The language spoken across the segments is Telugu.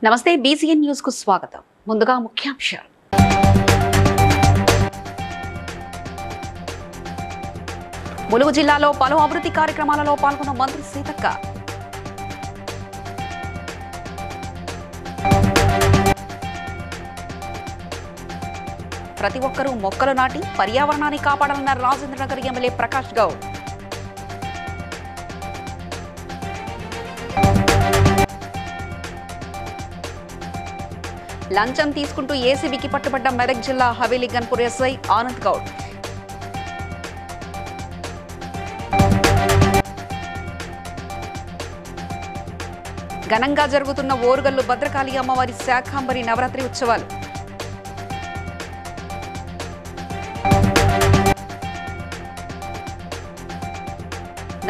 నమస్తే బీసీఎన్ న్యూస్ కు స్వాగతం. ముందుగా ముఖ్యాంశాలు. ములుగు జిల్లాలో పలు అభివృద్ధి కార్యక్రమాలలో పాల్గొన్న మంత్రి సీతక్క. ప్రతి ఒక్కరూ మొక్కలు నాటి పర్యావరణాన్ని కాపాడాలన్న రాజేంద్రనగర్ ఎమ్మెల్యే ప్రకాష్ గౌడ్. లంచం తీసుకుంటూ ఏసీబీకి పట్టుబడ్డ మెదక్ జిల్లా హవేలీ గన్పూర్ ఎస్ఐ ఆనంద్ గౌడ్. ఘనంగా జరుగుతున్న ఓరుగల్లు భద్రకాళి అమ్మవారి శాఖాంబరి నవరాత్రి ఉత్సవాలు.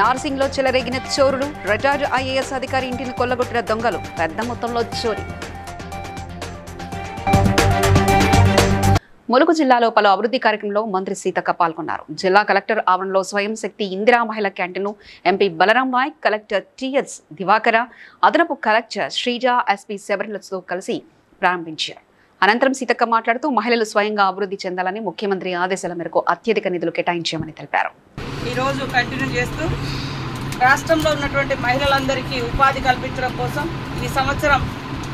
నార్సింగ్లో చెలరేగిన చోరులు. రిటైర్డ్ ఐఏఎస్ అధికారి ఇంటిని కొల్లగొట్టిన దొంగలు. పెద్ద మొత్తంలో చోరీ. ములుగు జిల్లాలో పలు అభివృద్ధి కార్యక్రమంలో మంత్రి సీతక్క పాల్గొన్నారు. జిల్లా కలెక్టర్ ఆవరణలో స్వయం శక్తి ఇందిరా మహిళా క్యాంటీన్ను MP Balaram Naik, collector TS Divakara, అదనపు కలెక్టర్ శ్రీజ, ఎస్పీ శబరిలతో కలిసి ప్రారంభించారు. అనంతరం సీతక్క మాట్లాడుతూ మహిళలు స్వయంగా అభివృద్ధి చెందాలని ముఖ్యమంత్రి ఆదేశాల మేరకు అత్యధిక నిధులు కేటాయించామని తెలిపారు. ఈరోజు కంటిన్యూ చేస్తూ రాష్ట్రంలో ఉన్నటువంటి మహిళలందరికీ ఉపాధి కల్పించడం కోసం ఈ సంవత్సరం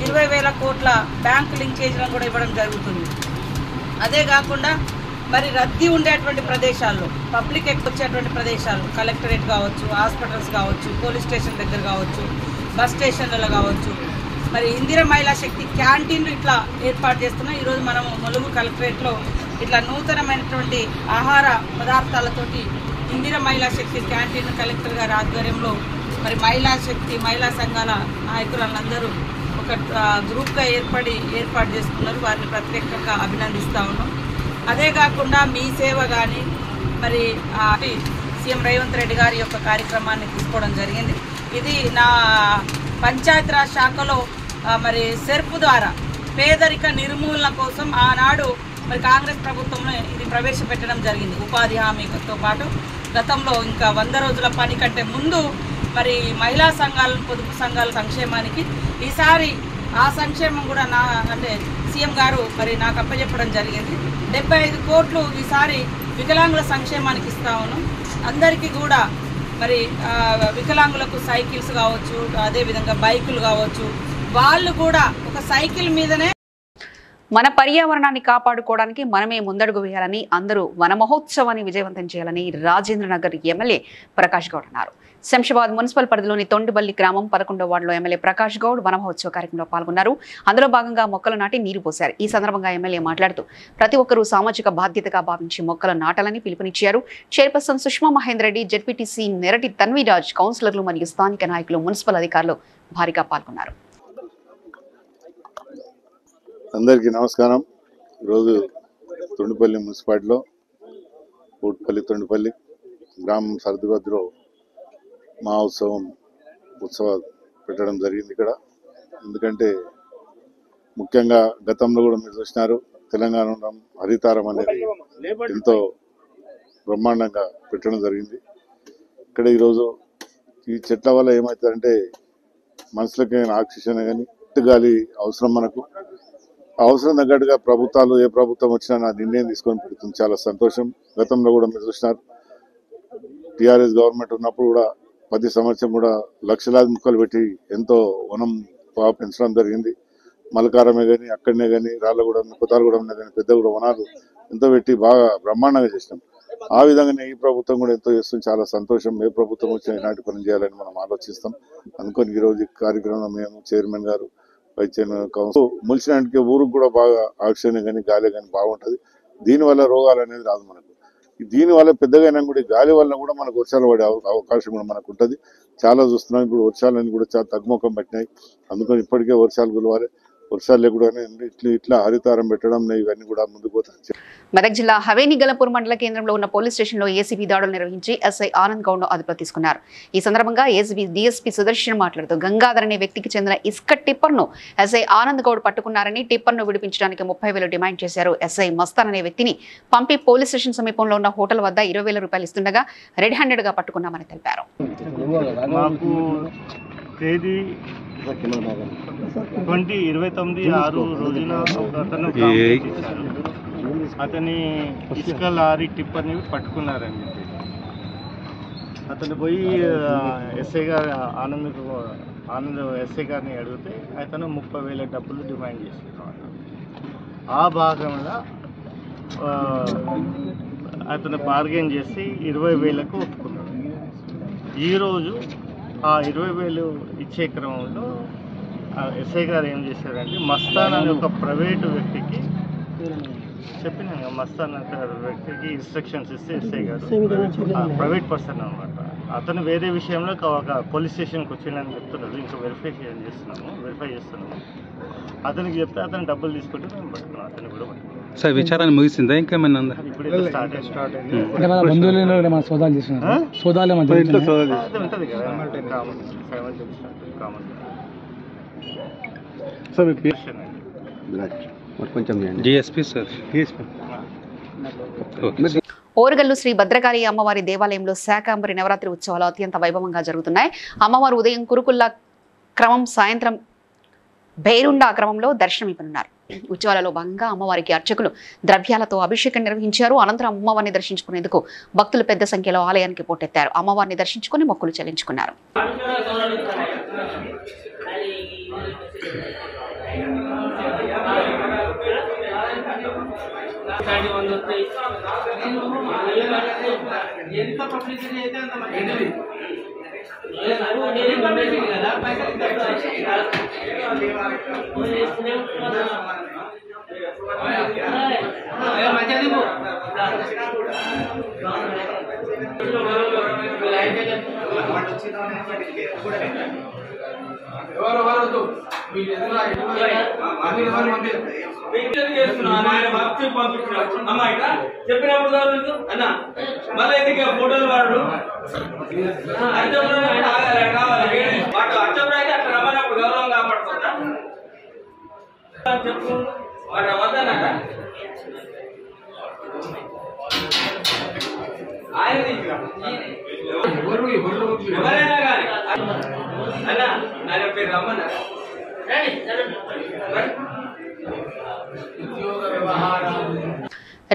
20,000 కోట్ల బ్యాంకు లింకేజీలను కూడా ఇవ్వడం జరుగుతుంది. అదే కాకుండా మరి రద్దీ ఉండేటువంటి ప్రదేశాల్లో, పబ్లిక్ వచ్చేటువంటి ప్రదేశాలు, కలెక్టరేట్ కావచ్చు, హాస్పిటల్స్ కావచ్చు, పోలీస్ స్టేషన్ దగ్గర కావచ్చు, బస్ స్టేషన్లలో కావచ్చు, మరి ఇందిరా మహిళా శక్తి క్యాంటీన్లు ఇట్లా ఏర్పాటు చేస్తున్నాం. ఈరోజు మనం ములుగు కలెక్టరేట్లో ఇట్లా నూతనమైనటువంటి ఆహార పదార్థాలతోటి ఇందిరా మహిళా శక్తి క్యాంటీన్ కలెక్టర్ గారి ఆధ్వర్యంలో మరి మహిళా శక్తి మహిళా సంఘాల నాయకులందరూ ఒక గ్రూప్గా ఏర్పాటు చేసుకున్నారు. వారిని ప్రత్యేకంగా అభినందిస్తూ ఉన్నాం. అదే కాకుండా మీ సేవ కానీ మరి సీఎం రేవంత్ రెడ్డి గారి యొక్క కార్యక్రమాన్ని తీసుకోవడం జరిగింది. ఇది నా పంచాయతీరాజ్ శాఖలో మరి సెర్ప్ ద్వారా పేదరిక నిర్మూలన కోసం ఆనాడు మరి కాంగ్రెస్ ప్రభుత్వంలో ఇది ప్రవేశపెట్టడం జరిగింది. ఉపాధి హామీతో పాటు గతంలో ఇంకా 100 రోజుల పని కంటే ముందు మరి మహిళా సంఘాలను, పొదుపు సంఘాల సంక్షేమానికి ఈసారి ఆ సంక్షేమం కూడా అంటే సీఎం గారు మరి నాకు అప్పచెప్పడం జరిగింది. 75 కోట్లు ఈసారి వికలాంగుల సంక్షేమానికి ఇస్తా ఉన్నాం. అందరికీ కూడా మరి వికలాంగులకు సైకిల్స్ కావచ్చు, అదేవిధంగా బైకులు కావచ్చు, వాళ్ళు కూడా ఒక సైకిల్ మీదనే మన పర్యావరణాన్ని కాపాడుకోవడానికి మనమే ముందడుగు వేయాలని, అందరూ వన మహోత్సవాన్ని విజయవంతం చేయాలని రాజేంద్రనగర్ ఎమ్మెల్యే ప్రకాష్ గౌడ్ అన్నారు. శంషాబాద్ మున్సిపల్ పరిధిలోని తొండిబల్లి గ్రామం 11వ వార్డులో ఎమ్మెల్యే ప్రకాష్ గౌడ్ వన మహోత్సవ కార్యక్రమంలో పాల్గొన్నారు. అందులో భాగంగా మొక్కలు నాటి నీరు పోశారు. ఈ సందర్భంగా ఎమ్మెల్యే మాట్లాడుతూ ప్రతి ఒక్కరూ సామాజిక బాధ్యతగా భావించి మొక్కలు నాటాలని పిలుపునిచ్చారు. చైర్పర్సన్ సుష్మా మహేందర్ రెడ్డి, జెడ్పీటీసీ నెరటి తన్వీరాజ్, కౌన్సిలర్లు మరియు స్థానిక నాయకులు, మున్సిపల్ అధికారులు భారీగా పాల్గొన్నారు. అందరికీ నమస్కారం. ఈరోజు తొండిపల్లి మున్సిపాలిటీలో తొండిపల్లి గ్రామం సరిహద్దులో ఉత్సవాలు పెట్టడం జరిగింది ఇక్కడ. ఎందుకంటే ముఖ్యంగా గతంలో కూడా మీరు చూసినారు, తెలంగాణ హరితారం అనేది ఎంతో బ్రహ్మాండంగా పెట్టడం జరిగింది. ఇక్కడ ఈరోజు ఈ చెట్ల వల్ల ఏమవుతుందంటే మనుషులకి ఆక్సిజన్ కానీ గాలి అవసరం. మనకు అవసరం తగ్గట్టుగా ప్రభుత్వాలు ఏ ప్రభుత్వం వచ్చినా నా నిర్ణయం తీసుకొని పెడుతుంది. చాలా సంతోషం. గతంలో కూడా మీరు చూసినారు, టీఆర్ఎస్ గవర్నమెంట్ ఉన్నప్పుడు కూడా ప్రతి సంవత్సరం కూడా లక్షలాది మొక్కలు పెట్టి ఎంతో వనం బాగా పెంచడం జరిగింది. మలకారమే కానీ, అక్కడనే కానీ, రాళ్ళగూడెం, కొత్తగూడెంలో కానీ పెద్ద కూడా వనాలు ఎంతో పెట్టి బాగా బ్రహ్మాండంగా చేసినాం. ఆ విధంగానే ఈ ప్రభుత్వం కూడా ఎంతో చేస్తుంది. చాలా సంతోషం. ఏ ప్రభుత్వం వచ్చినా ఇలాంటి పని చేయాలని మనం ఆలోచిస్తాం. అనుకొని ఈరోజు ఈ కార్యక్రమం మేము చైర్మన్ గారు, వైస్ చైర్మన్, కౌన్సిల్ ములిసినానికి ఊరికి కూడా బాగా ఆక్సిజన్ కానీ గాలి కానీ బాగుంటుంది. దీనివల్ల రోగాలు అనేది రాదు మనకు. దీనివల్ల పెద్దగా కూడా గాలి వల్ల కూడా మనకు వర్షాలు పడే అవకాశం కూడా మనకు ఉంటుంది. చాలా చూస్తున్నాం. ఇప్పుడు వర్షాలన్నీ కూడా చాలా తగ్గుముఖం పట్టినాయి. అందుకని ఇప్పటికే వర్షాలు కులవాలి. వర్షాలు లేకుండా ఇట్లా హరితారం పెట్టడం ఇవన్నీ కూడా ముందుకు పోతాయి. మెదక్ జిల్లా హవేలీ గన్పూర్ మండల కేంద్రంలో ఉన్న పోలీస్ స్టేషన్లో ఏసీబీ దాడులు నిర్వహించి ఎస్ఐ ఆనంద్ గౌడ్ అదుపులో తీసుకున్నారు. ఈ సందర్భంగా ఏసీబీ డీఎస్పీ సుదర్శన్ మాట్లాడుతూ గంగాధర్ అనే వ్యక్తికి చెందిన ఇసుక టిప్పర్ను ఎస్ఐ ఆనంద్ గౌడ్ పట్టుకున్నారని, టిప్పర్ను విడిపించడానికి 30,000 డిమాండ్ చేశారు. ఎస్ఐ మస్తాన్ అనే వ్యక్తిని పంపి పోలీస్ స్టేషన్ సమీపంలో ఉన్న హోటల్ వద్ద 20,000 రూపాయలు ఇస్తుండగా రెడ్ హ్యాండెడ్ గా పట్టుకున్నామని తెలిపారు. తేదీ 29/6 రోజున ఒక అతను ఇచ్చారు. అతని ఇసుక లారీ టిప్పర్ని పట్టుకున్నారని చెప్పి అతను పోయి ఎస్ఐ గారు ఆనంద్ ఎస్ఐ గారిని అడిగితే అతను 30,000 డబ్బులు డిమాండ్ చేస్తున్నారు. ఆ భాగంలో అతను బార్గెన్ చేసి 20,000కు ఒప్పుకున్నాడు. ఈరోజు ఆ 20,000 ఇచ్చే క్రమంలో ఎస్ఐ గారు ఏం చేశారంటే మస్తాన్ అనే ఒక ప్రైవేటు వ్యక్తికి చెప్పినాను, మస్తాన్ అనే వ్యక్తికి ఇన్స్ట్రక్షన్స్ ఇస్తే ఎస్ఐ గారు ప్రైవేట్ పర్సన్ అనమాట. అతను వేరే విషయంలో ఒక పోలీస్ స్టేషన్కి వచ్చిందని చెప్తున్నారు. ఇంకా వెరిఫై చేస్తున్నాము. అతనికి చెప్తే అతను డబ్బులు తీసుకుంటే మేము పట్టుకున్నాం. అతను కూడా పట్టుకున్నాం. సార్ విచారణ ముగిసిందా ఇంకేమైనా ఇప్పుడు స్టార్ట్ అయింది. ఉంటుంది కదా common DSP sir. Orugallu Sri Bhadrakali అమ్మవారి దేవాలయంలో శాకాంబరి నవరాత్రి ఉత్సవాలు అత్యంత వైభవంగా జరుగుతున్నాయి. అమ్మవారు ఉదయం కురుకుల్లా క్రమం, సాయంత్రం బైరుండా క్రమంలో దర్శనమివ్వనున్నారు. ఉత్సవాలలో భాగంగా అమ్మవారికి అర్చకులు ద్రవ్యాలతో అభిషేకం నిర్వహించారు. అనంతరం అమ్మవారిని దర్శించుకునేందుకు భక్తులు పెద్ద సంఖ్యలో ఆలయానికి పోటెత్తారు. అమ్మవారిని దర్శించుకుని మొక్కులు చెల్లించుకున్నారు. చెప్పినప్పుడు అన్న మళ్ళీ ఎందుకు ఫోటోలు వాడు వాడు అర్థం అయితే అట్లా రమ్మన్నప్పుడు గౌరవం కాపాడుతుందా చెప్పు వాడు రమ్మద్దనట ఆయన ఎవరైనా కానీ అన్న ఆయన పేరు రమ్మన్నా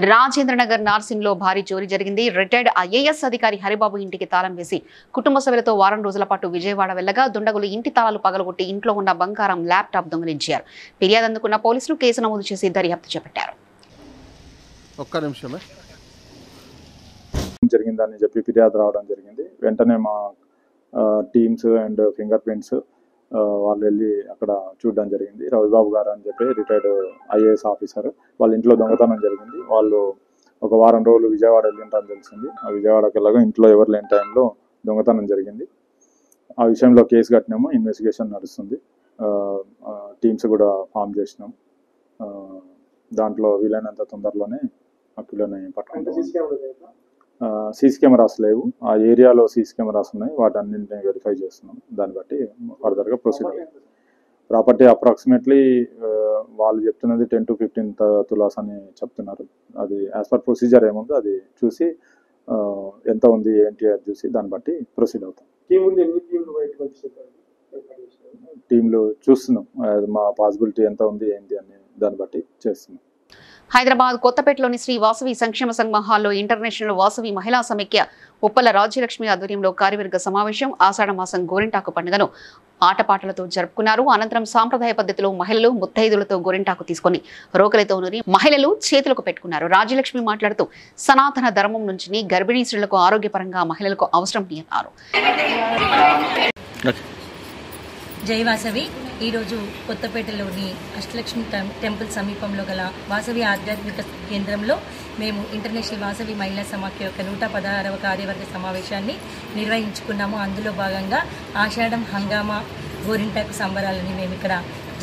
రాజేంద్రనగర్ నార్సింగ్లో భారీ చోరీ జరిగింది. రిటైర్డ్ ఐఏఎస్ అధికారి హరిబాబు ఇంటికి తాళం వేసి కుటుంబ సభ్యులతో వారం రోజుల పాటు విజయవాడ వెళ్లగా దుండగులు ఇంటి తాళాలు పగలగొట్టి ఇంట్లో ఉన్న బంగారం, ల్యాప్టాప్ దొంగిలించారు. ఫిర్యాదు అందుకున్న పోలీసులు కేసు నమోదు చేసి దర్యాప్తు చేపట్టారు. జరిగిందని చెప్పి ఫిర్యాదు రావడం జరిగింది. వెంటనే మా టీమ్స్ అండ్ ఫింగర్ ప్రింట్స్ వాళ్ళు వెళ్ళి అక్కడ చూడడం జరిగింది. రవిబాబు గారు అని చెప్పి రిటైర్డ్ ఐఏఎస్ ఆఫీసర్, వాళ్ళ ఇంట్లో దొంగతనం జరిగింది. వాళ్ళు ఒక వారం రోజులు విజయవాడ వెళ్ళింటారని తెలిసింది. ఆ విజయవాడకి వెళ్ళగా ఇంట్లో ఎవరు లేని టైంలో దొంగతనం జరిగింది. ఆ విషయంలో కేసు కట్టినాము, ఇన్వెస్టిగేషన్ నడుస్తుంది. టీమ్స్ కూడా ఫామ్ చేసినాం. దాంట్లో వీలైనంత తొందరలోనే ఆ పిల్లని పట్టుకుంటాం. సీసీ కెమెరాస్ లేవు, ఆ ఏరియాలో సీసీ కెమెరాస్ ఉన్నాయి, వాటన్నింటినీ వెరిఫై చేస్తున్నాం. దాన్ని బట్టి ఫర్దర్గా ప్రొసీడ్ అయ్యాం. ప్రాపర్టీ అప్రాక్సిమేట్లీ వాళ్ళు చెప్తున్నది 10 to 15 తులాస్ అని చెప్తున్నారు. అది యాజ్ పర్ ప్రొసీజర్ ఏముందో అది చూసి ఎంత ఉంది ఏంటి అది చూసి దాన్ని బట్టి ప్రొసీడ్ అవుతాం. టీంలు చూస్తున్నాం, మా పాసిబిలిటీ ఎంత ఉంది ఏంటి అని దాన్ని బట్టి చేస్తున్నాం. హైదరాబాద్ కొత్తపేటలోని శ్రీ వాసవి సంక్షేమ సంఘం హాల్లో ఇంటర్నేషనల్ వాసవి మహిళా సమైక్య ఉప్పల రాజ్యలక్ష్మి ఆధ్వర్యంలో కార్యవర్గ సమావేశం, ఆషాఢ మాసం గోరింటాకు పండుగను ఆటపాటలతో జరుపుకున్నారు. అనంతరం సాంప్రదాయ పద్ధతిలో మహిళలు ముత్తైదులతో గోరింటాకు తీసుకుని రోకలితో నూరి మహిళలు చేతులకు పెట్టుకున్నారు. రాజ్యలక్ష్మి మాట్లాడుతూ సనాతన ధర్మం నుంచి గర్భిణీ స్త్రీలకు ఆరోగ్యపరంగా మహిళలకు అవసరం అన్నారు. జై వాసవి. ఈరోజు కొత్తపేటలోని అష్టలక్ష్మి టెంపుల్ సమీపంలో గల వాసవి ఆధ్యాత్మిక కేంద్రంలో మేము ఇంటర్నేషనల్ వాసవి మహిళా సమాఖ్య యొక్క 116వ కార్యవర్గ సమావేశాన్ని నిర్వహించుకున్నాము. అందులో భాగంగా ఆషాఢం హంగామా గోరింటాకు సంబరాలని మేము ఇక్కడ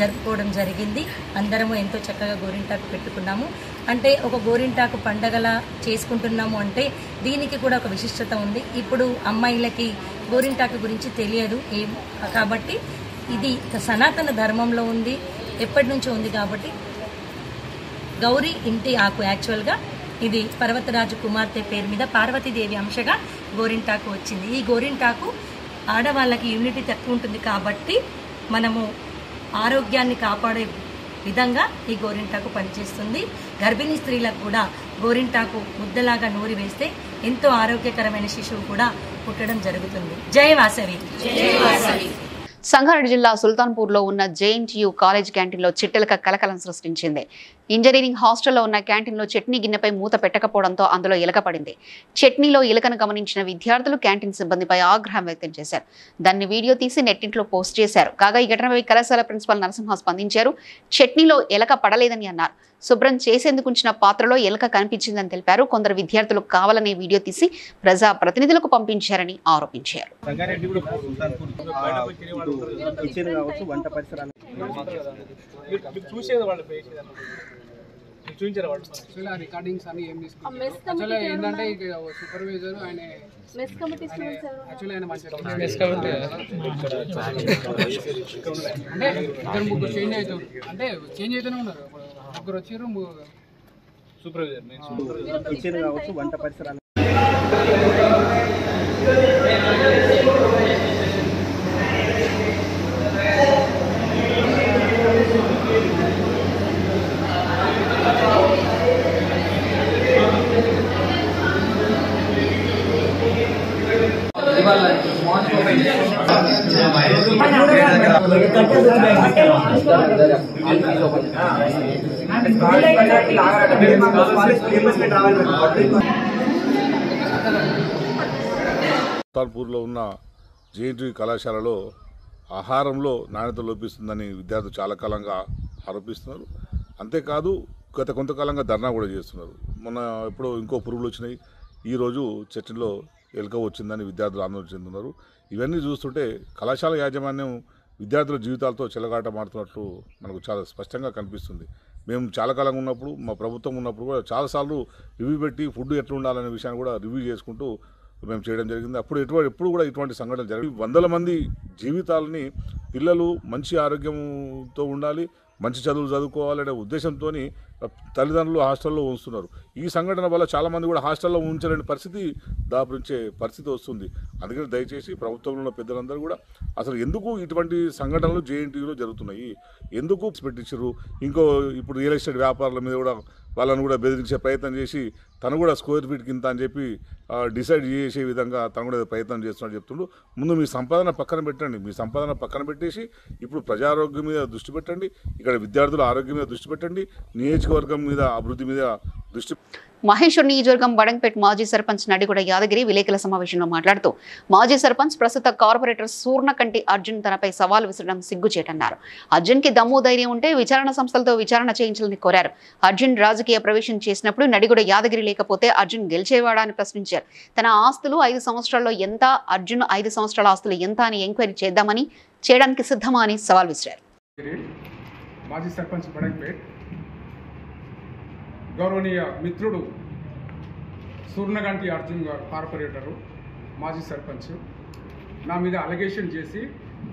జరుపుకోవడం జరిగింది. అందరము ఎంతో చక్కగా గోరింటాకు పెట్టుకున్నాము. అంటే ఒక గోరింటాకు పండగలా చేసుకుంటున్నాము అంటే దీనికి కూడా ఒక విశిష్టత ఉంది. ఇప్పుడు అమ్మాయిలకి గోరింటాకు గురించి తెలియదు కాబట్టి ఇది సనాతన ధర్మంలో ఉంది, ఎప్పటి నుంచో ఉంది. కాబట్టి గౌరీ ఇంటి ఆకు యాక్చువల్గా ఇది పర్వతరాజు కుమార్తె పేరు మీద పార్వతీదేవి అంశగా గోరింటాకు వచ్చింది. ఈ గోరింటాకు ఆడవాళ్ళకి ఇమ్యూనిటీ తక్కువ ఉంటుంది కాబట్టి మనము ఆరోగ్యాన్ని కాపాడే విధంగా ఈ గోరింటాకు పనిచేస్తుంది. గర్భిణీ స్త్రీలకు కూడా గోరింటాకు ముద్దలాగా నూరి వేస్తే ఎంతో ఆరోగ్యకరమైన శిశువు కూడా పుట్టడం జరుగుతుంది. జై వాసవి. సంగారెడ్డి జిల్లా సుల్తాన్పూర్లో ఉన్న జేఎన్టీయూ కాలేజ్ క్యాంటీన్లో చిట్టెలక కలకలం సృష్టించింది. ఇంజనీరింగ్ హాస్టల్లో ఉన్న క్యాంటీన్లో చట్నీ గిన్నెపై మూత పెట్టకపోవడంతో అందులో ఎలక పడింది. చట్నీలో ఎలకను గమనించిన విద్యార్థులు క్యాంటీన్ సిబ్బందిపై ఆగ్రహం వ్యక్తం చేశారు. దాన్ని వీడియో తీసి నెట్టింట్లో పోస్ట్ చేశారు. కాగా ఈ ఘటనపై కళాశాల ప్రిన్సిపల్ నరసింహ స్పందించారు. చట్నీలో ఎలక పడలేదని అన్నారు. శుభ్రం చేసేందుకు ఉంచిన పాత్రలో ఎలక కనిపించిందని తెలిపారు. కొందరు విద్యార్థులు కావాలనే వీడియో తీసి ప్రజా ప్రతినిధులకు పంపించారని ఆరోపించారు. రికార్డింగ్స్ అన్ని ఏం తీసుకుంటారు ఏంటంటే సూపర్వైజర్ ఆయన యాక్చువల్లీ మంచి అంటే ఇద్దరు ముగ్గురు చేంజ్ అవుతారు అంటే చేంజ్ అవుతూనే ఉన్నారు. ముగ్గురు వచ్చారు సూపర్వైజర్ కావచ్చు వంట పరిసరాలు సుల్తాన్పూర్లో ఉన్న జేఎన్టీయూ కళాశాలలో ఆహారంలో నాణ్యత లోపిస్తుందని విద్యార్థులు చాలా కాలంగా ఆరోపిస్తున్నారు. అంతేకాదు గత కొంతకాలంగా ధర్నా కూడా చేస్తున్నారు. మొన్న ఎప్పుడో ఇంకో పురుగులు వచ్చినాయి, ఈరోజు చర్చలో ఎలుక వచ్చిందని విద్యార్థులు ఆందోళన చెందుతున్నారు. ఇవన్నీ చూస్తుంటే కళాశాల యాజమాన్యం విద్యార్థుల జీవితాలతో చెలగాటమాడుతున్నట్లు మనకు చాలా స్పష్టంగా కనిపిస్తుంది. మేము చాలా కాలంగా ఉన్నప్పుడు మా ప్రభుత్వం ఉన్నప్పుడు కూడా చాలాసార్లు రివ్యూ పెట్టి ఫుడ్ ఎట్లా ఉండాలనే విషయాన్ని కూడా రివ్యూ చేసుకుంటూ మేము చేయడం జరిగింది. ఎప్పుడు కూడా ఇటువంటి సంఘటనలు జరిగి వందల మంది జీవితాలని పిల్లలు మంచి ఆరోగ్యంతో ఉండాలి, మంచి చదువులు చదువుకోవాలనే ఉద్దేశంతో తల్లిదండ్రులు హాస్టల్లో ఉంచుతున్నారు. ఈ సంఘటన వల్ల చాలామంది కూడా హాస్టల్లో ఉంచలేని పరిస్థితి దాపురించే పరిస్థితి వస్తుంది. అందుకని దయచేసి ప్రభుత్వంలో ఉన్న పెద్దలందరూ కూడా అసలు ఎందుకు ఇటువంటి సంఘటనలు జేఎన్టీయూలో జరుగుతున్నాయి, ఎందుకు పెట్టించారు, ఇప్పుడు రియల్ ఎస్టేట్ వ్యాపారుల మీద కూడా వాళ్ళని కూడా బెదిరించే ప్రయత్నం చేసి తను కూడా స్క్వేర్ ఫీట్ కింద అని చెప్పి డిసైడ్ చేసే విధంగా తను కూడా ప్రయత్నం చేస్తున్నాడు చెప్తుండు. ముందు మీ సంపాదన పక్కన పెట్టండి, మీ సంపాదన పక్కన పెట్టేసి ఇప్పుడు ప్రజారోగ్యం మీద దృష్టి పెట్టండి, ఇక్కడ విద్యార్థుల ఆరోగ్యం మీద దృష్టి పెట్టండి, నియోజకవర్గం మీద అభివృద్ధి మీద దృష్టి. మహేశ్వర్ నియోజకవర్గం బడంపేట్ మాజీ సర్పంచ్ నడిగొడ యాదగిరి విలేకరుల సమావేశంలో మాట్లాడుతూ మాజీ సర్పంచ్ ప్రస్తుత కార్పొరేటర్ సూర్ణకంటి అర్జున్ తనపై సవాల్ విసరడం సిగ్గుచేటన్నారు. అర్జున్ కి దమ్ము ధైర్యం ఉంటే విచారణ సంస్థలతో విచారణ చేయించాలని కోరారు. అర్జున్ రాజకీయ ప్రవేశం చేసినప్పుడు నడిగొడ యాదగిరి లేకపోతే అర్జున్ గెలిచేవాడా అని ప్రశ్నించారు. తన ఆస్తులు 5 సంవత్సరాల్లో ఎంత, అర్జున్ 5 సంవత్సరాల ఆస్తులు ఎంత అని ఎంక్వైరీ చేద్దామని, చేయడానికి సిద్ధమా అని సవాల్ విసిరారు. మాజీ సర్పంచ్ బడంపేట్ గౌరవనీయ మిత్రుడు సూర్ణగంటి అర్జున్ గారు కార్పొరేటరు మాజీ సర్పంచ్ నా మీద అలిగేషన్ చేసి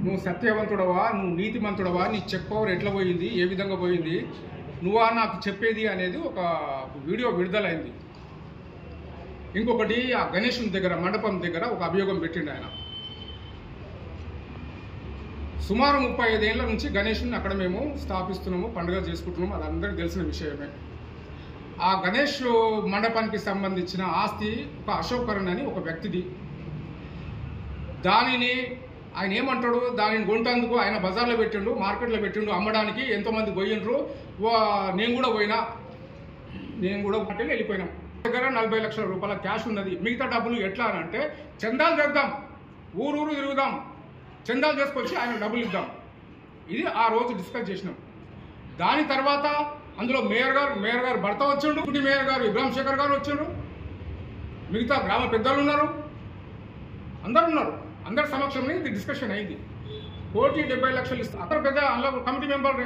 నువ్వు సత్యవంతుడవా, నువ్వు నీతిమంతుడవా, నీ చెక్ పవర్ ఎట్లా పోయింది, ఏ విధంగా పోయింది, నువ్వా నాకు చెప్పేది అనేది ఒక వీడియో విడుదలైంది. ఇంకొకటి ఆ గణేష్ దగ్గర మండపం దగ్గర ఒక అభియోగం పెట్టిండు ఆయన. సుమారు 35 ఏళ్ల నుంచి గణేష్ని అక్కడ మేము స్థాపిస్తున్నాము, పండుగ చేసుకుంటున్నాము, అది అందరికీ తెలిసిన విషయమే. ఆ గణేష్ మండపానికి సంబంధించిన ఆస్తి ఒక అశోక్ కరణ్ అని ఒక వ్యక్తిది. దానిని ఆయన ఏమంటాడు, దానిని కొంటందుకు ఆయన బజార్లో పెట్టిండు, మార్కెట్లో పెట్టిండు, అమ్మడానికి ఎంతోమంది పోయిండ్రు, నేను కూడా పోయినా, వెళ్ళిపోయినాం. దగ్గర 40 లక్షల రూపాయల క్యాష్ ఉన్నది. మిగతా డబ్బులు ఎట్లా అని అంటే చందాలు చేద్దాం, ఊరు తిరుగుదాం, చందాలు చేసుకొచ్చి ఆయన డబ్బులు ఇద్దాం, ఇది ఆ రోజు డిస్కస్ చేసినాం. దాని తర్వాత అందులో మేయర్ గారు భర్త వచ్చిండు, కుటి మేయర్ గారు ఇబ్రాహిం శేఖర్ గారు వచ్చిండ్రు, మిగతా గ్రామ పెద్దలు ఉన్నారు, అందరు ఉన్నారు. అందరి సమక్షంలో ఇది డిస్కషన్ అయింది. 1,70 లక్షలు ఇస్తాను అందరు పెద్ద అందులో కమిటీ మెంబర్.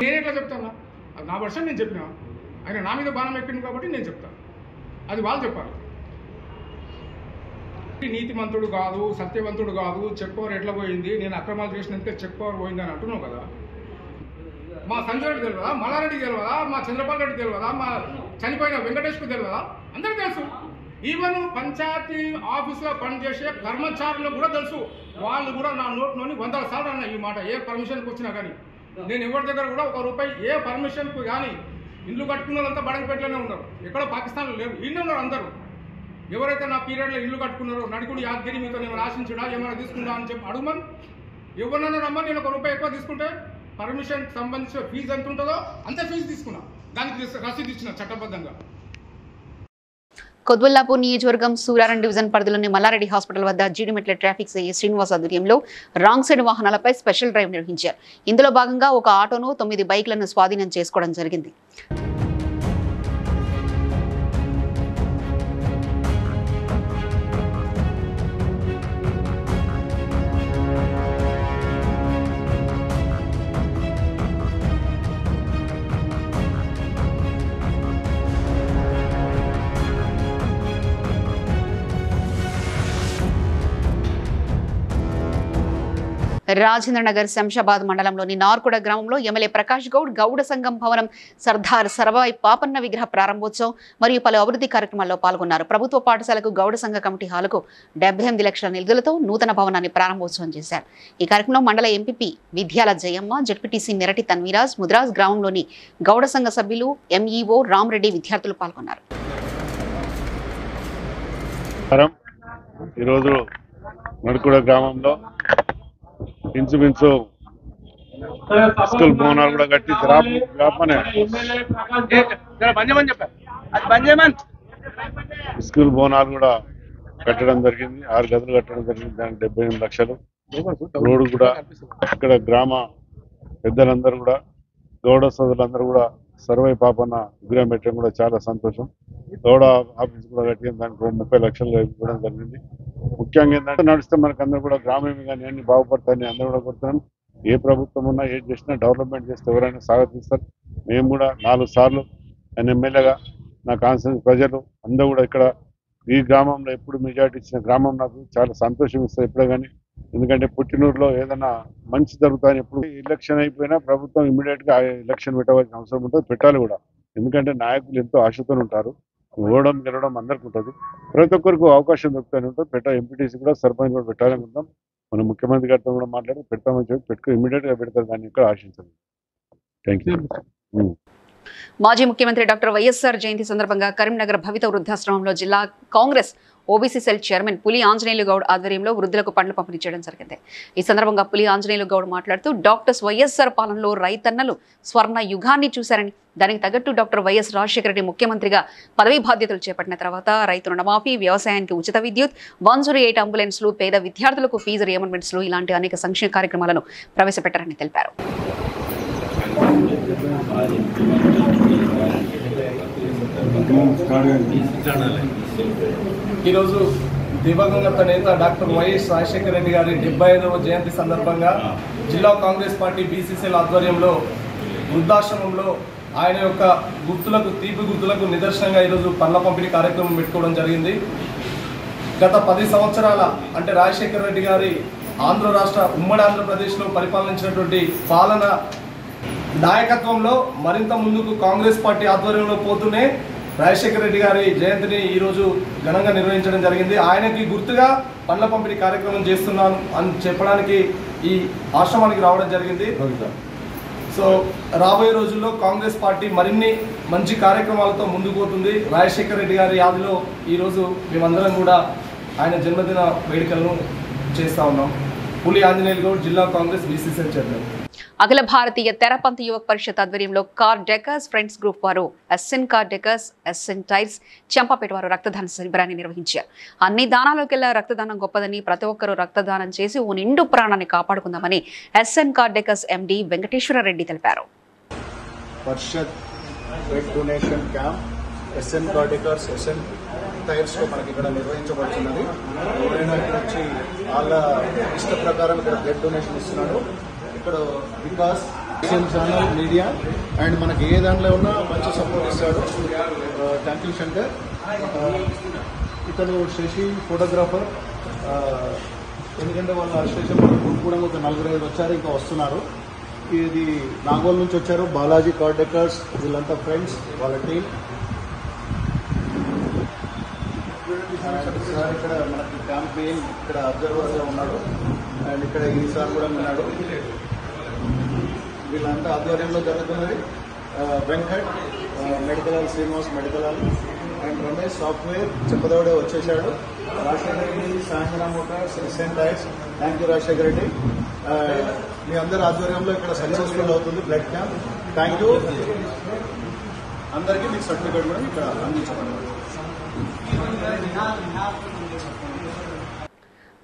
నేను ఎట్లా చెప్తాను, అది నా వర్షన్ నేను చెప్పిన, ఆయన నా మీద బాణం ఎక్కింది కాబట్టి నేను చెప్తాను, అది వాళ్ళు చెప్పాలి. నీతిమంతుడు కాదు, సత్యవంతుడు కాదు, చెక్ పవర్ ఎట్లా పోయింది, నేను అక్రమాలు చేసినందుకే చెక్ పవర్ పోయిందని అంటున్నావు కదా. మా సంజయ్ రెడ్డి తెలియదా, మల్లారెడ్డి తెలియదా, మా చంద్రపాల్ రెడ్డి తెలియదా, మా చనిపోయిన వెంకటేష్కు తెలియదా, అందరికీ తెలుసు. ఈవెన్ పంచాయతీ ఆఫీసులో పనిచేసే కర్మచారులకు కూడా తెలుసు. వాళ్ళు కూడా నా నోట్లోని 100 సార్లు అన్న ఈ మాట, ఏ పర్మిషన్కి వచ్చినా కానీ. నేను ఎవరి దగ్గర కూడా ₹1 ఏ పర్మిషన్కు కానీ. ఇల్లు కట్టుకున్న వాళ్ళంతా బడంగపేటలోనే ఉన్నారు, ఎక్కడో పాకిస్తాన్లో లేరు, ఇల్లు ఉన్నారు అందరూ. ఎవరైతే నా పీరియడ్లో ఇల్లు కట్టుకున్నారో నడికుడు యాదగిరి మీతో నేను ఆశించుడా ఏమైనా తీసుకుందా అని చెప్పి అడుగుమని. ఎవరినైనా రమ్మని నేను ₹1 ఎక్కువ తీసుకుంటే పర్మిషన్కి సంబంధించిన ఫీజు ఎంత ఉంటుందో అంతే ఫీజు తీసుకున్నా, దానికి రసీదు ఇచ్చిన చట్టబద్ధంగా. కొద్వల్లాపూర్ నియోజకవర్గం సూరారం డివిజన్ పరిధిలోని మల్లారెడ్డి హాస్పిటల్ వద్ద జీడిమెట్ల ట్రాఫిక్ సిఐ శ్రీనివాస్ ఆధ్వర్యంలో రాంగ్ సైడ్ వాహనాలపై స్పెషల్ డ్రైవ్ నిర్వహించారు. ఇందులో భాగంగా ఒక ఆటోను 9 బైక్లను స్వాధీనం చేసుకోవడం జరిగింది. రాజేంద్రనగర్ శంషాబాద్ మండలంలోని నార్కుడ గ్రామంలో ఎమ్మెల్యే ప్రకాష్ గౌడ్ గౌడ సంఘం భవనం సర్దార్ సర్వాయి పాపన్న విగ్రహ ప్రారంభోత్సవం మరియు పలు అభివృద్ధి కార్యక్రమాల్లో పాల్గొన్నారు. ప్రభుత్వ పాఠశాలకు గౌడ సంఘ కమిటీ హాలుకు 78 లక్షల నిధులతో నూతన భవనాన్ని ప్రారంభోత్సవం చేశారు. ఈ కార్యక్రమంలో మండల ఎంపీపీ విద్యాల జయమ్మ, జడ్పీటీసీ నెరటి తన్వీరాజ్, ముద్రాజ్ గ్రామంలోని గౌడ సంఘ సభ్యులు, ఎంఈఓ రామరెడ్డి విద్యార్థులు పాల్గొన్నారు. ఈరోజు నడుకుడ గ్రామంలో ఇంచుమించు స్కూల్ భవనాలు కూడా కట్టి స్కూల్ భవనాలు కూడా కట్టడం జరిగింది. 6 గదులు కట్టడం జరిగింది. దానికి 78 లక్షలు. రోడ్డు కూడా ఇక్కడ గ్రామ పెద్దలందరూ కూడా గౌడ సోదరులందరూ కూడా సర్వై పాపన్న విగ్రహం పెట్టడం కూడా చాలా సంతోషం. గౌడ ఆఫీస్ కూడా కట్టి దానికి 30 లక్షలు ఇవ్వడం జరిగింది. ముఖ్యంగా ఏంటంటే నడిస్తే మనకు అందరూ కూడా గ్రామం కానీ అన్ని బాగుపడతాయని అందరూ కూడా కోరుతున్నాం. ఏ ప్రభుత్వం ఉన్నా ఏది చేసినా డెవలప్మెంట్ చేస్తే ఎవరైనా స్వాగతిస్తారు. మేము కూడా 4 సార్లు నేను ఎమ్మెల్యేగా నా కాన్స్టిట్యూన్సీ ప్రజలు అందరూ కూడా ఇక్కడ ఈ గ్రామంలో ఎప్పుడు మెజార్టీ ఇచ్చిన గ్రామం నాకు చాలా సంతోషం ఇస్తుంది ఎప్పుడే కానీ. ఎందుకంటే పుట్టినూరులో ఏదైనా మంచి జరుగుతాయని ఎప్పుడు ఎలక్షన్ అయిపోయినా ప్రభుత్వం ఇమీడియట్ గా ఎలక్షన్ పెట్టవలసిన అవసరం ఉంటుంది, పెట్టాలి కూడా. ఎందుకంటే నాయకులు ఎంతో ఆశతో ఉంటారు. ఓడడం గెలవడం అందరికీ ఉంటుంది. ప్రతి ఒక్కరికి అవకాశం దొరుకుతూనే ఉంటుంది. ఎంపీటీసీ కూడా సర్పంచ్ కూడా పెట్టాలనుకుంటాం. మన ముఖ్యమంత్రి గారితో కూడా మాట్లాడి పెడతామని చెప్పి పెట్టుకుని ఇమీడియట్ గా పెడతారు. దాన్ని ఇక్కడ ఆశించండి. Thank you. మాజీ ముఖ్యమంత్రి డాక్టర్ వైఎస్ఆర్ జయంతి సందర్భంగా కరీంనగర్ భవిత వృద్ధాశ్రమంలో జిల్లా కాంగ్రెస్ ఓబీసీ సెల్ చైర్మన్ పులి ఆంజనేయులు గౌడ్ ఆధ్వర్యంలో వృద్ధులకు పండ్లు పంపిణీ చేయడం జరిగింది. ఈ సందర్భంగా పులి ఆంజనేయులు గౌడ్ మాట్లాడుతూ డాక్టర్ వైఎస్ఆర్ పాలనలో రైతన్నలు స్వర్ణ యుగాన్ని చూశారని, దానికి తగ్గట్టు డాక్టర్ వైఎస్ రాజశేఖర రెడ్డి ముఖ్యమంత్రిగా పదవీ బాధ్యతలు చేపట్టిన తర్వాత రైతు రుణమాఫీ, వ్యవసాయానికి ఉచిత విద్యుత్, 108 అంబులెన్స్లు, పేద విద్యార్థులకు ఫీజు రియంబర్స్మెంట్స్లు ఇలాంటి అనేక సంక్షేమ కార్యక్రమాలను ప్రవేశపెట్టారని తెలిపారు. ఈరోజు దివంగత నేత డాక్టర్ వైఎస్ రాజశేఖర రెడ్డి గారి 75వ జయంతి సందర్భంగా జిల్లా కాంగ్రెస్ పార్టీ బీసీసీఎల్ ఆధ్వర్యంలో వృద్ధాశ్రమంలో ఆయన యొక్క గుర్తులకు, తీపి గుర్తులకు నిదర్శనంగా ఈరోజు పండ్ల పంపిణీ కార్యక్రమం పెట్టుకోవడం జరిగింది. గత 10 సంవత్సరాల అంటే రాజశేఖర రెడ్డి గారి ఉమ్మడి ఆంధ్రప్రదేశ్లో పరిపాలించినటువంటి పాలన నాయకత్వంలో మరింత ముందుకు కాంగ్రెస్ పార్టీ ఆధ్వర్యంలో పోతూనే రాజశేఖర రెడ్డి గారి జయంతిని ఈరోజు ఘనంగా నిర్వహించడం జరిగింది. ఆయనకి గుర్తుగా పండ్ల పంపిణీ కార్యక్రమం చేస్తున్నాను అని చెప్పడానికి ఈ ఆశ్రమానికి రావడం జరిగింది. సో రాబోయే రోజుల్లో కాంగ్రెస్ పార్టీ మరిన్ని మంచి కార్యక్రమాలతో ముందుకు పోతుంది. రాజశేఖర రెడ్డి గారి యాదిలో ఈరోజు మేమందరం కూడా ఆయన జన్మదిన వేడుకలను చేస్తూ ఉన్నాం. పులి ఆంజనేయులు గౌడ్, జిల్లా Congress BCCL chairman. Akhil Bharatiya Terapanth Yuvak Parishad ఆధ్వర్యంలో కార్ డెకర్స్ ఫ్రెండ్స్ గ్రూప్ వారు SN car decors, SN tyres, Champapet వారు రక్తదాన శిబిరాన్ని నిర్వహించారు. అన్ని దానాలకెల్లా రక్తదానం గొప్పదని, ప్రతి ఒక్కరూ రక్తదానం చేసి ఓ నిండు ప్రాణాన్ని కాపాడుకుందామని SN car decors MD Venkateswara Reddy తెలిపారు. Parishad blood donation camp SN car decors, SN tyres లో మనకి ఇక్కడ నిర్వహించబడుతున్నది. ఎవరైనా ఇక్కడ వచ్చి వాళ్ళ ఇష్ట ప్రకారం ఇక్కడ బ్లడ్ డొనేషన్ ఇస్తున్నాడు. ఇక్కడ వికాస్ ఛానల్ మీడియా అండ్ మనకి ఏ దాంట్లో ఉన్నా మంచి సపోర్ట్ ఇస్తాడు. Thank you Shankar. ఇతను శశి ఫోటోగ్రాఫర్. ఎందుకంటే వాళ్ళ అసోసియేషన్ కూడా ఒక 4-5 వచ్చారు, ఇంకా వస్తున్నారు. ఇది నాగోల్ నుంచి వచ్చారు. బాలాజీ కార్ డెకర్స్, వీళ్ళంతా ఫ్రెండ్స్, వాళ్ళ టీం. సార్ ఇక్కడ మనకి క్యాంపెయిన్ ఇక్కడ అబ్జర్వర్గా ఉన్నాడు అండ్ ఇక్కడ ఈ సార్ కూడా ఉన్నాడు. వీళ్ళంతా ఆధ్వర్యంలో జరుగుతున్నది. Venkat medical Srinivas medical and Ramesh software చెప్పదోడే వచ్చేసాడు. రాజశేఖర రెడ్డి సాయంత్రం motors SN tyres. Thank you Rajasekhara Reddy. మీ అందరి ఆధ్వర్యంలో ఇక్కడ సక్సెస్ఫుల్ అవుతుంది బ్లడ్ క్యాంప్. థ్యాంక్ యూ అందరికీ. మీకు సర్టిఫికేట్ కూడా ఇక్కడ అందించబడింది.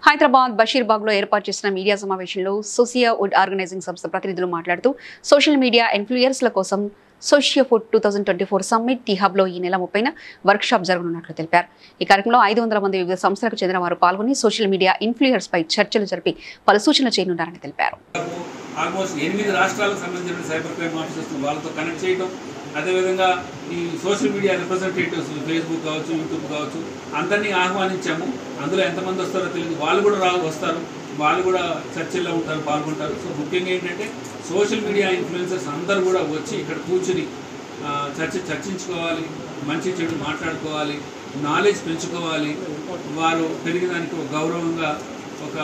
హైదరాబాద్ బషీర్బాగ్ లో ఏర్పాటు చేసిన మీడియా సమావేశంలో సోసియా వుడ్ ఆర్గనైజింగ్ సంస్థ ప్రతినిధులు మాట్లాడుతూ సోషల్ మీడియా ఇన్ఫ్లుయెన్సర్ల కోసం Socia food 2024 summit T Hub లో ఈ నెల 30న వర్క్ షాప్ జరగనున్నట్లు తెలిపారు. ఈ కార్యక్రమంలో 500 మంది వివిధ సంస్థలకు చెందిన వారు పాల్గొని సోషల్ మీడియా ఇన్ఫ్లుయెన్స్ పై చర్చలు జరిపి పలు సూచనలు చేయనున్నారని తెలిపారు. ఆల్మోస్ట్ 8 రాష్ట్రాలకు సంబంధించిన సైబర్ క్రైమ్ ఆఫీసర్స్ వాళ్ళతో కనెక్ట్ చేయడం, అదేవిధంగా ఈ సోషల్ మీడియా రిప్రజెంటేటివ్స్ ఫేస్బుక్ కావచ్చు, యూట్యూబ్ కావచ్చు, అందరినీ ఆహ్వానించాము. అందులో ఎంతమంది వస్తారో తెలియదు, వాళ్ళు కూడా వస్తారు, వాళ్ళు కూడా చర్చల్లో ఉంటారు, పాల్గొంటారు. సో ముఖ్యంగా ఏంటంటే సోషల్ మీడియా ఇన్ఫ్లుయెన్సర్స్ అందరూ కూడా వచ్చి ఇక్కడ కూర్చుని చర్చించుకోవాలి, మంచి చెడు మాట్లాడుకోవాలి, నాలెడ్జ్ పెంచుకోవాలి. వారు పెరిగినానికి ఒక గౌరవంగా ఒక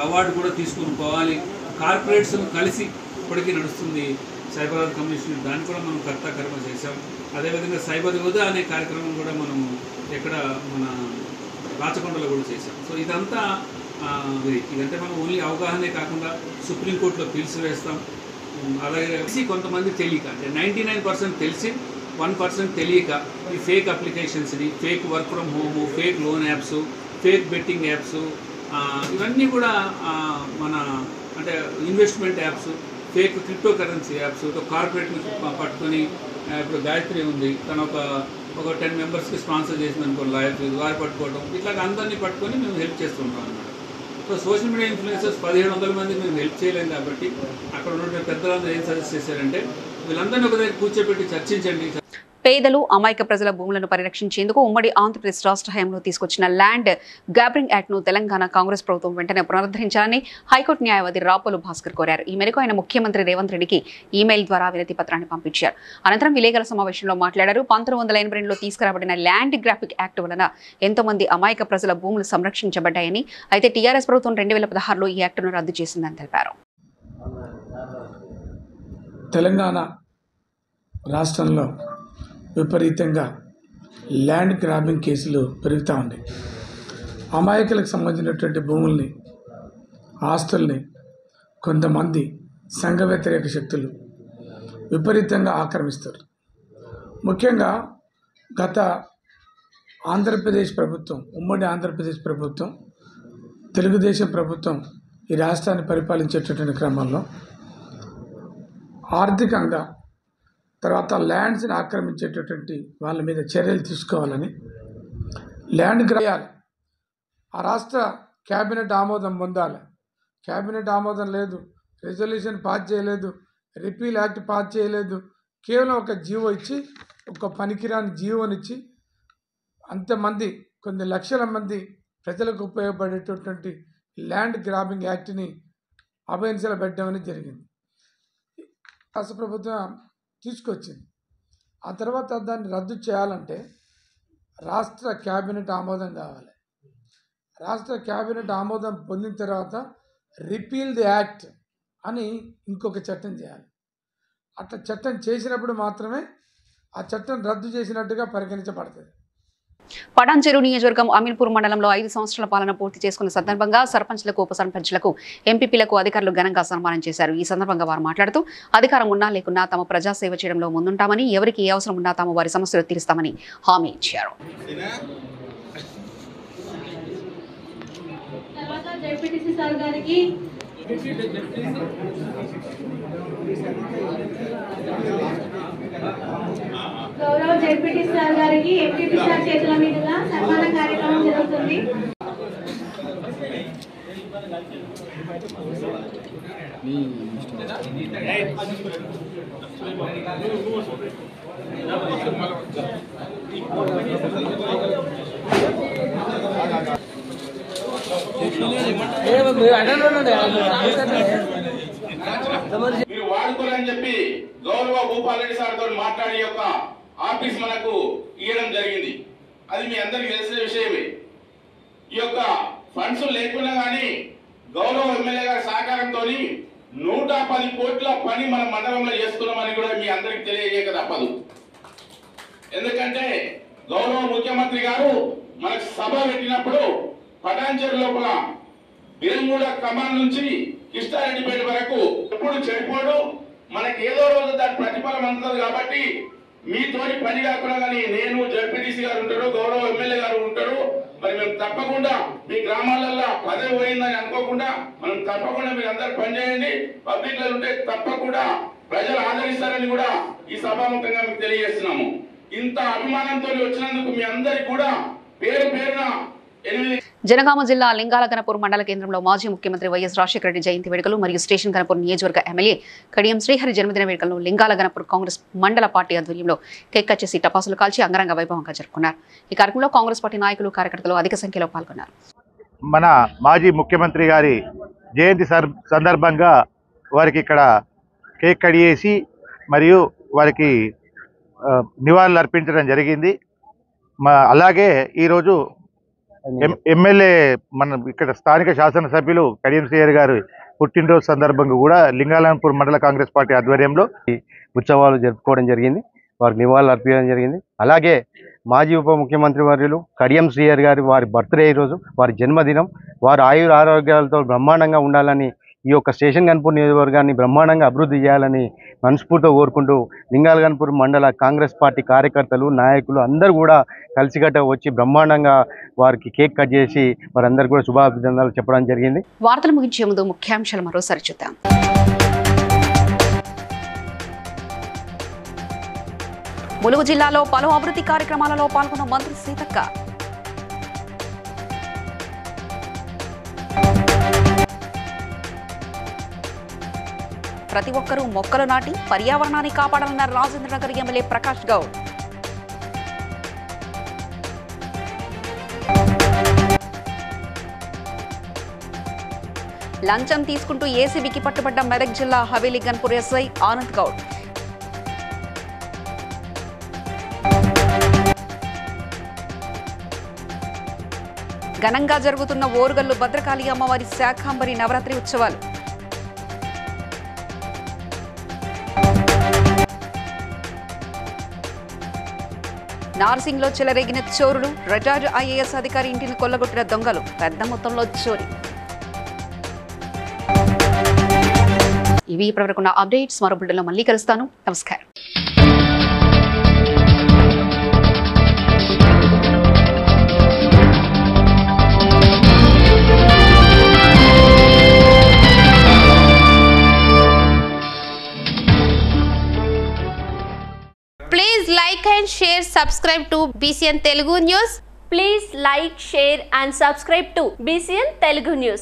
అవార్డు కూడా తీసుకుని పోవాలి. కార్పొరేట్స్ కలిసి ఇప్పటికీ నడుస్తుంది సైబర్ కమిషన్, దాన్ని కూడా మనం కర్మ చేశాం. అదేవిధంగా సైబర్ యోధ అనే కార్యక్రమం కూడా మనం ఇక్కడ మన రాచకొండలో కూడా చేశాం. సో ఇదంతా ఇదంటే మనం ఓన్లీ అవగాహనే కాకుండా సుప్రీంకోర్టులో పిల్స్ వేస్తాం. అలాగే కొంతమంది తెలియక, అంటే 99% తెలిసి 1% తెలియక ఈ ఫేక్ అప్లికేషన్స్ని, fake work from home, fake loan apps, fake betting apps, ఇవన్నీ కూడా మన అంటే investment apps, fake crypto currency apps, కార్పొరేట్ని పట్టుకొని ఇప్పుడు గాయత్రి ఉంది, తను ఒక 10 మెంబర్స్కి స్పాన్సర్ చేసింది అనుకోండి, లాయర్ ఫీజు వారు పట్టుకోవడం, ఇట్లాగ అందరినీ పట్టుకొని మేము హెల్ప్ చేస్తుంటాం అన్నమాట. సో సోషల్ మీడియా ఇన్ఫ్లుయెన్సర్స్ 1700 మంది మేము హెల్ప్ చేయలేము కాబట్టి అక్కడ ఉన్న పెద్దలందరూ ఏం సజెస్ట్ చేశారంటే వీళ్ళందరినీ ఒక దగ్గర కూర్చోబెట్టి చర్చించండి. పేదలు అమాయక ప్రజల భూములను పరిరక్షించేందుకు ఉమ్మడి ఆంధ్రప్రదేశ్ రాష్ట్ర హయాంలో తీసుకొచ్చిన ల్యాండ్ గ్రాబింగ్ యాక్ట్ ను తెలంగాణ కాంగ్రెస్ ప్రభుత్వం వెంటనే పునరుద్ధరించాలని హైకోర్టు న్యాయవాది రాపోలు భాస్కర్ కోరారు. ఈ మేరకు ఆయన ముఖ్యమంత్రి రేవంత్ రెడ్డికి ఈమెయిల్ ద్వారా వినతి పత్రాన్ని పంపించారు. అనంతరం విలేకరుల సమావేశంలో మాట్లాడారు. 1982లో తీసుకురాబడిన ల్యాండ్ గ్రాబింగ్ యాక్ట్ వలన ఎంతో మంది అమాయక ప్రజల భూములు సంరక్షించబడ్డాయని, అయితే టీఆర్ఎస్ ప్రభుత్వం 2016లో ఈ యాక్టును రద్దు చేసిందని తెలిపారు. తెలంగాణ రాష్ట్రంలో విపరీతంగా ల్యాండ్ గ్రాబింగ్ కేసులు పెరుగుతూ ఉన్నాయి. అమాయకులకు సంబంధించినటువంటి భూముల్ని, ఆస్తుల్ని కొంతమంది సంఘ వ్యతిరేక శక్తులు విపరీతంగా ఆక్రమిస్తారు. ముఖ్యంగా గత ఆంధ్రప్రదేశ్ ప్రభుత్వం, ఉమ్మడి ఆంధ్రప్రదేశ్ ప్రభుత్వం, తెలుగుదేశం ప్రభుత్వం ఈ రాష్ట్రాన్ని పరిపాలించేటటువంటి క్రమంలో ఆర్థికంగా, తర్వాత ల్యాండ్స్ని ఆక్రమించేటటువంటి వాళ్ళ మీద చర్యలు తీసుకోవాలని, ల్యాండ్ గ్రాయాలి, ఆ రాష్ట్ర క్యాబినెట్ ఆమోదం పొందాలి. క్యాబినెట్ ఆమోదం లేదు, రెజల్యూషన్ పాస్ చేయలేదు, రిపీల్ యాక్ట్ పాస్ చేయలేదు, కేవలం ఒక జీవో ఇచ్చి, ఒక పనికిరాని జీవోనిచ్చి అంతమంది, కొన్ని లక్షల మంది ప్రజలకు ఉపయోగపడేటటువంటి ల్యాండ్ గ్రాబింగ్ యాక్ట్ని అభయన్సలు పెట్టడం జరిగింది. రాష్ట్ర ప్రభుత్వం తీసుకొచ్చింది. ఆ తర్వాత దాన్ని రద్దు చేయాలంటే రాష్ట్ర క్యాబినెట్ ఆమోదం కావాలి. రాష్ట్ర క్యాబినెట్ ఆమోదం పొందిన తర్వాత రిపీల్ ది యాక్ట్ అని ఇంకొక చట్టం చేయాలి. అట్లా చట్టం చేసినప్పుడు మాత్రమే ఆ చట్టం రద్దు చేసినట్టుగా పరిగణించబడుతుంది. పటాన్చెరు నియోజకవర్గం అమీన్పూర్ మండలంలో 5 సంవత్సరాల పాలన పూర్తి చేసుకున్న సందర్భంగా సర్పంచ్లకు, ఉప సర్పంచ్లకు, ఎంపీపీలకు అధికారులు ఘనంగా సన్మానం చేశారు. ఈ సందర్భంగా వారు మాట్లాడుతూ అధికారం ఉన్నా లేకున్నా తమ ప్రజాసేవ చేయడంలో ముందుంటామని, ఎవరికి ఏ అవసరం ఉన్నా తాము వారి సమస్యలు తీరుస్తామని హామీ ఇచ్చారు. గౌరవ జెడ్పీటీ సార్ గారికి ఎంపీపీ సార్ చేతుల మీదుగా సన్మాన కార్యక్రమం జరుగుతుంది. మీరు వాడుకోవాలని చెప్పి గౌరవ భూపాల్ రెడ్డి సార్ తో మాట్లాడే యొక్క ఆఫీస్ మనకు ఇవ్వడం జరిగింది. అది మీ అందరికీ తెలిసిన విషయమే. ఈ యొక్క ఫండ్స్ లేకున్నా కానీ గౌరవ ఎమ్మెల్యే గారి సహకారంతో 110 కోట్ల పని మన మండలంలో చేస్తున్నామని కూడా మీ అందరికి తెలియజేయక తప్పదు. ఎందుకంటే గౌరవ ముఖ్యమంత్రి గారు మనకు సభ పెట్టినప్పుడు పటాన్చేరు లోపల బిరంగూడ కమాన్ నుంచి కిష్టారెడ్డిపేట వరకు ఎప్పుడు చెడిపోడు, మనకి ఏదో రోజు దాని ప్రతిఫలం అందుతుంది. కాబట్టి మీతోటి పని కాకుండా కానీ నేను జడ్పీటీసీ గారు ఉంటారు, గౌరవ ఎమ్మెల్యే గారు ఉంటారు. మరి మేము తప్పకుండా మీ గ్రామాలలో పదవి పోయిందని అనుకోకుండా మనం తప్పకుండా మీరు అందరూ పనిచేయండి. పబ్లిక్ లో ఉంటే తప్పకుండా ప్రజలు ఆదరిస్తారని కూడా ఈ సభాముఖంగా మీకు తెలియజేస్తున్నాము. ఇంత అభిమానంతో వచ్చినందుకు మీ అందరికి కూడా పేరు పేరున జనగామ జిల్లా లింగాల గణపూర్ మండల కేంద్రంలో మాజీ ముఖ్యమంత్రి వైఎస్ రాజశేఖర రెడ్డి జయంతి వేడుకలు మరియు స్టేషన్ గణపూర్ నియోజకవర్గ ఎమ్మెల్యే కడియం శ్రీహరి జన్మదిన వేడుకలను లింగాల గణపూర్ కాంగ్రెస్ మండల పార్టీ ఆధ్వర్యంలో కేక్ కట్ చేసి టపాసులు కాల్చి అంగరంగ వైభవంగా జరుపుకున్నారు. ఈ కార్యక్రమంలో కాంగ్రెస్ పార్టీ నాయకులు కార్యకర్తలు అధిక సంఖ్యలో పాల్గొన్నారు. మన మాజీ ముఖ్యమంత్రి గారి జయంతి సందర్భంగా వారికి ఇక్కడ కేక్ కట్ చేసి మరియు వారికి నివాళులు అర్పించడం జరిగింది. అలాగే ఈరోజు ఎమ్మెల్యే మన ఇక్కడ స్థానిక శాసనసభ్యులు కడియం శ్రీహరి గారు పుట్టినరోజు సందర్భంగా కూడా లింగాలపూర్ మండల కాంగ్రెస్ పార్టీ ఆధ్వర్యంలో ఉత్సవాలు జరుపుకోవడం జరిగింది. వారికి నివాళులు అర్పించడం జరిగింది. అలాగే మాజీ ఉప ముఖ్యమంత్రి వర్యులు కడియం శ్రీహరి గారి వారి బర్త్డే ఈరోజు, వారి జన్మదినం. వారు ఆయుర ఆరోగ్యాలతో బ్రహ్మాండంగా ఉండాలని, ఈ యొక్క స్టేషన్ గన్పూర్ నియోజకవర్గాన్ని బ్రహ్మాండంగా అభివృద్ధి చేయాలని మనస్ఫూర్తిగా కోరుకుంటూ లింగాల గన్పూర్ మండల కాంగ్రెస్ పార్టీ కార్యకర్తలు నాయకులు అందరూ కూడా కలిసికట్ట వచ్చి బ్రహ్మాండంగా వారికి కేక్ కట్ చేసి వారందరూ కూడా శుభాభినందనలు చెప్పడం జరిగింది. వార్తలు ముగించే ముందు ముఖ్యాంశాలు మరోసారి చూద్దాం. ములుగు జిల్లాలో పలు అభివృద్ధి కార్యక్రమాలలో పాల్గొన్న మంత్రి సీతక్క. ప్రతి ఒక్కరూ మొక్కలు నాటి పర్యావరణాన్ని కాపాడాలన్న రాజేంద్రనగర్ ఎమ్మెల్యే ప్రకాష్ గౌడ్. లంచం తీసుకుంటూ ఏసీబీకి పట్టుబడ్డ మెదక్ జిల్లా హవేలీ గన్పూర్ ఎస్ఐ ఆనంద్ గౌడ్. ఘనంగా జరుగుతున్న ఓరుగల్లు భద్రకాళి అమ్మవారి శాకాంబరి నవరాత్రి ఉత్సవాలు. నార్సింగ్లో చెలరేగిన చోరులు, రిటైర్డ్ ఐఏఎస్ అధికారి ఇంటిని కొల్లగొట్టిన దొంగలు, పెద్ద మొత్తంలో చోరీ. ఇవి ఇప్పటివరకున్న అప్డేట్స్. మరో బులెటిన్లో మళ్ళీ కలుస్తాను. నమస్కారం. Please like and share, subscribe to BCN Telugu News. Please like, share and subscribe to BCN Telugu News.